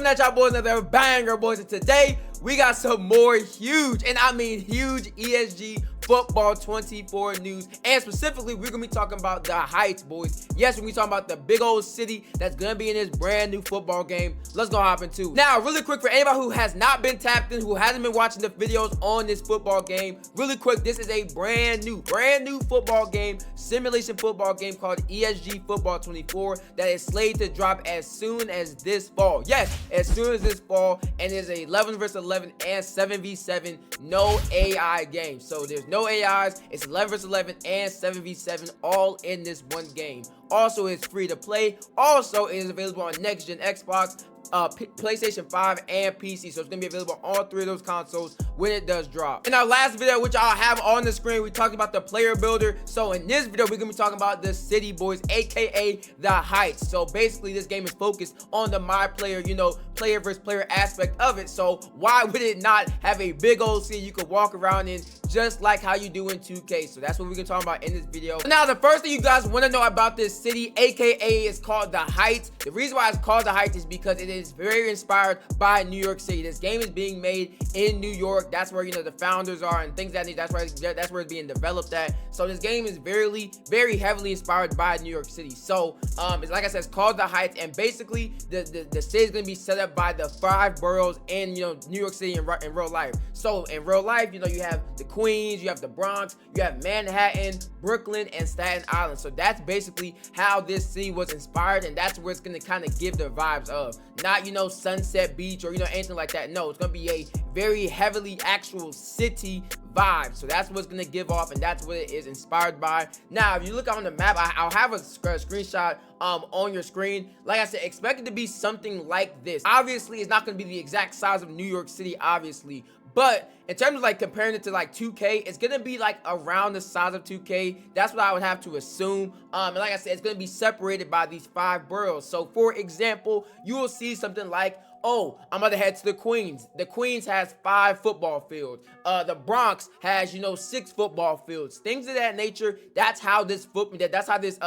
What's up, y'all boys? Another banger, boys. And today we got some more huge, and I mean huge, ESG football 24 news. And specifically, we're gonna be talking about the Heights, boys. Yes, we're gonna be talking about the big old city that's gonna be in this brand new football game. Let's go hop into it. Now, really quick, for anybody who has not been tapped in, who hasn't been watching the videos on this football game, really quick, this is a brand new football game, simulation football game called ESG Football 24 that is slated to drop as soon as this fall. Yes, as soon as this fall, and it's a 11 versus 11 and 7v7, no AI game. So there's no AIs, it's 11 versus 11 and 7v7 all in this one game. Also, it's free to play. Also, it is available on next gen Xbox, PlayStation 5 and PC, so it's gonna be available on all three of those consoles when it does drop. In our last video, which I'll have on the screen, we talked about the player builder. So in this video, we're gonna be talking about the city, boys, aka the Heights. So basically, this game is focused on the my player, player versus player aspect of it. So why would it not have a big old city you could walk around in, just like how you do in 2K? So that's what we're gonna talk about in this video. So now, the first thing you guys want to know about this city, aka is called the Heights. The reason why it's called the Heights is because it is very inspired by New York City. This game is being made in New York. That's where the founders are and things that need. That's where it's being developed at. So this game is very heavily inspired by New York City. So it's like I said, it's called the Heights, and basically the city is going to be set up by the 5 boroughs in New York City in real life. So in real life, you have the Queens, you have the Bronx, you have Manhattan, Brooklyn, and Staten Island. So that's basically how this city was inspired, and that's where it's going to kind of give the vibes of. Not Sunset Beach or anything like that. No, it's gonna be a very heavily actual city vibe. So that's what's gonna give off, and that's what it is inspired by. Now, if you look on the map, I'll have a screenshot on your screen. Like I said, expect it to be something like this. Obviously, it's not gonna be the exact size of New York City, obviously, but in terms of comparing it to 2K, it's gonna be around the size of 2K. That's what I would have to assume. And like I said, it's gonna be separated by these 5 boroughs. So for example, you will see something like, oh, I'm about to head to the Queens. The Queens has 5 football fields. The Bronx has, 6 football fields. Things of that nature. That's how this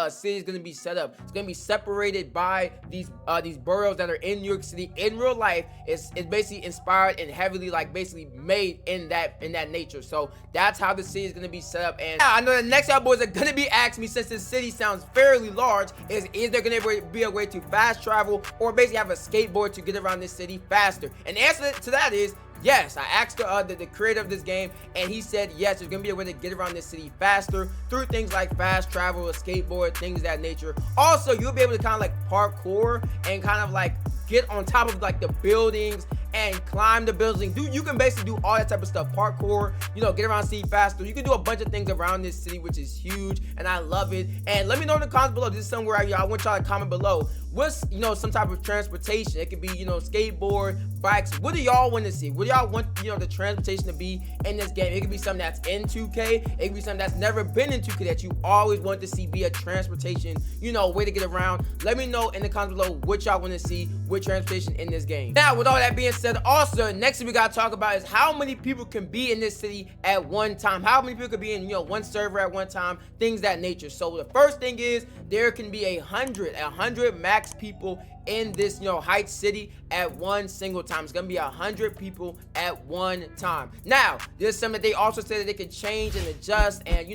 city is gonna be set up. It's gonna be separated by these boroughs that are in New York City in real life. It's basically inspired and heavily basically made in that nature. So that's how the city is gonna be set up. And I know the next y'all boys are gonna be asking me, since this city sounds fairly large, is there gonna be a way to fast travel or basically have a skateboard to get around this city faster? And the answer to that is yes. I asked the creator of this game, and he said yes, there's gonna be a way to get around this city faster through things like fast travel, a skateboard, things of that nature. Also, you'll be able to kind of parkour and kind of get on top of the buildings and climb the buildings. You can basically do all that type of stuff. Parkour, get around the city faster. You can do a bunch of things around this city, which is huge, and I love it. And let me know in the comments below. This is somewhere I want y'all to comment below. What's some type of transportation? It could be skateboard, bikes. What do y'all want to see? What do y'all want the transportation to be in this game? It could be something that's in 2K. It could be something that's never been in 2K that you always want to see be a transportation, way to get around. Let me know in the comments below what y'all want to see with transportation in this game. Now, with all that being said, also next thing we gotta talk about is how many people can be in this city at one time. How many people could be in one server at one time? Things of that nature. So the first thing is there can be 100 max people in this Heights city at one single time. It's gonna be 100 people at one time. Now, there's something that they also said that they can change and adjust and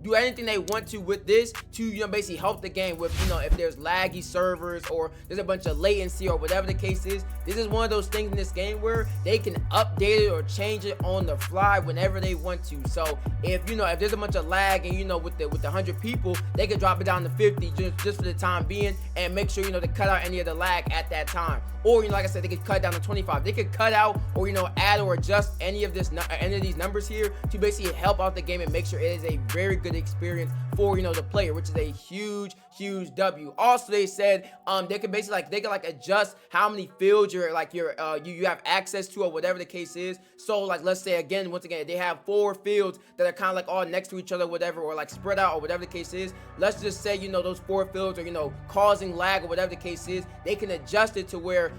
do anything they want to with this to basically help the game with if there's laggy servers or there's a bunch of latency or whatever the case is. This is one of those things in this game where they can update it or change it on the fly whenever they want to. So if if there's a bunch of lag and with the 100 people, they can drop it down to 50 just for the time being and make sure to cut out any of the lag at that time. Or like I said, they could cut down to 25. They could cut out or add or adjust any of these numbers here to basically help out the game and make sure it is a very good experience for the player, which is a huge W. Also, they said they could basically they could adjust how many fields you have access to or whatever the case is. So let's say once again they have 4 fields that are kind of all next to each other, whatever, or spread out or whatever the case is. Let's just say those 4 fields are causing lag or whatever the case is. They can adjust it to where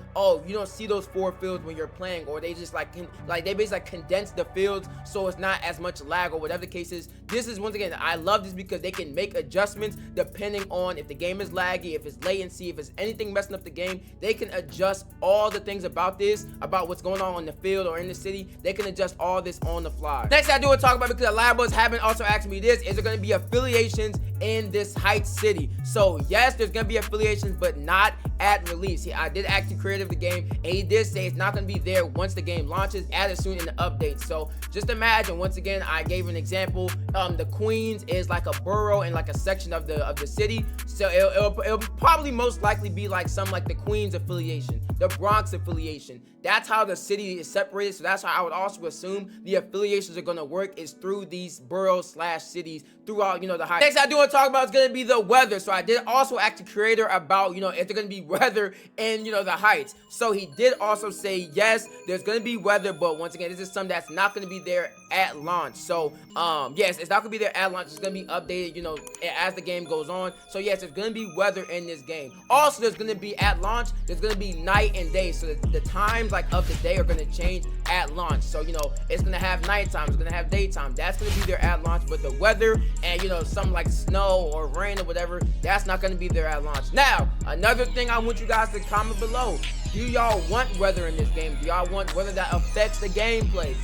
you don't see those 4 fields when you're playing, or they just they basically condense the fields so it's not as much lag or whatever the case is. This is once again, I love this because they they can make adjustments depending on if the game is laggy, if it's latency, if it's anything messing up the game. They can adjust all the things about this, about what's going on the field or in the city. They can adjust all this on the fly. Next thing I do want to talk about, because a lot of us have been also asking me this, is there going to be affiliations in this Heights city? So yes, there's going to be affiliations, but not at release. I did actually create the game, and he did say it's not going to be there once the game launches, added soon in the update. So just imagine, once again, I gave an example. The Queens is like a borough and like a section of the city. So it'll probably most likely be like some like the Queens affiliation, the Bronx affiliation. That's how the city is separated. So that's how I would also assume the affiliations are going to work, is through these boroughs / cities throughout, the Heights. Next I do want to talk about is going to be the weather. So I did also ask the creator about, if there's going to be weather in, the Heights. So he did also say, yes, there's going to be weather, but once again, this is something that's not going to be there at launch. So, yes, it's not going to be there at launch. It's going to be updated, as the game goes on. So, yes, there's going to be weather in this game. Also, there's going to be at launch, there's going to be night and day. So the times like of the day are going to change at launch. So, it's going to have nighttime, it's going to have daytime. That's going to be there at launch, but the weather and, something like snow or rain or whatever, that's not going to be there at launch. Now, another thing I want you guys to comment below. Do y'all want weather in this game? Do y'all want weather that affects the gameplay?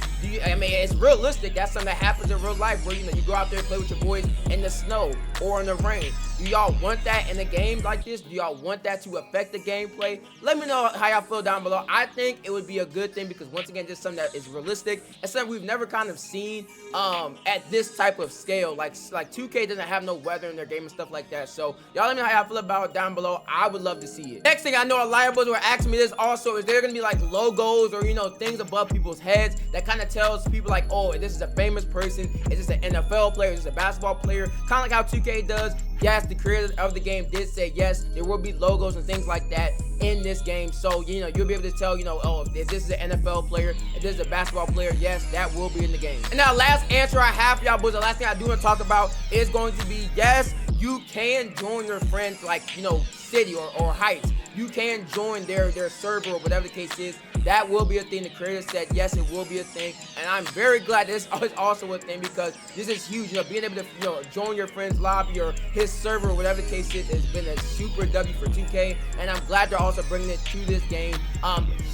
I mean, it's realistic. That's something that happens in real life, where you go out there and play with your boys in the snow or in the rain. Do y'all want that in a game like this? Do y'all want that to affect the gameplay? Let me know how y'all feel down below. I think it would be a good thing, because once again, just something that is realistic and something we've never kind of seen at this type of scale. Like 2K doesn't have no weather in their game and stuff like that. So y'all let me know how y'all feel about it down below. I would love to see it. Next thing I know, a lot of us were asking me this also, is there gonna be like logos or things above people's heads that kind of tells people like, oh, this is a famous person, is this an NFL player, is this a basketball player, kind of like how 2K does. Yes, the creator of the game did say yes, there will be logos and things like that in this game. So you'll be able to tell, oh, if this is an NFL player, if this is a basketball player, yes, that will be in the game. And now last answer I have for y'all boys, the last thing I do want to talk about is going to be, yes, you can join your friends like city or Heights. You can join their server or whatever the case is. That will be a thing. The creator said yes, it will be a thing, and I'm very glad this is also a thing, because this is huge. Being able to join your friend's lobby or his server or whatever the case is has been a super W for 2K, and I'm glad they're also bringing it to this game.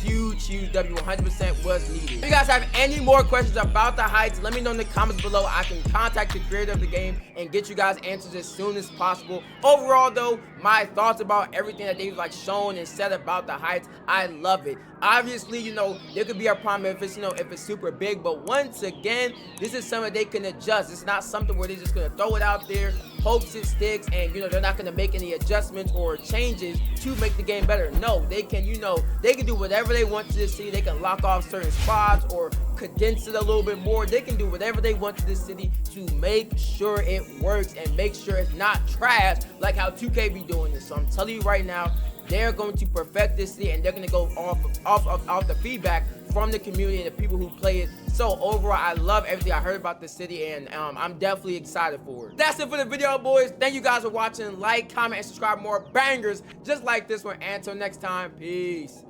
Huge W, 100% was needed. If you guys have any more questions about the Heights, let me know in the comments below. I can contact the creator of the game and get you guys answers as soon as possible. Overall though, my thoughts about everything that they've shown and said about the Heights, I love it. Obviously, there could be a problem if it's, if it's super big, but once again, this is something they can adjust. It's not something where they're just gonna throw it out there, hopes it sticks, and they're not gonna make any adjustments or changes to make the game better. No, they can, they can do whatever they want to the city. They can lock off certain spots or condense it a little bit more. They can do whatever they want to the city to make sure it works and make sure it's not trash like how 2K be doing this. So I'm telling you right now, they're going to perfect this city, and they're going to go off the feedback from the community and the people who play it. So overall, I love everything I heard about the city, and I'm definitely excited for it. That's it for the video, boys. Thank you guys for watching. Like, comment, and subscribe. More bangers just like this one. Until next time, peace.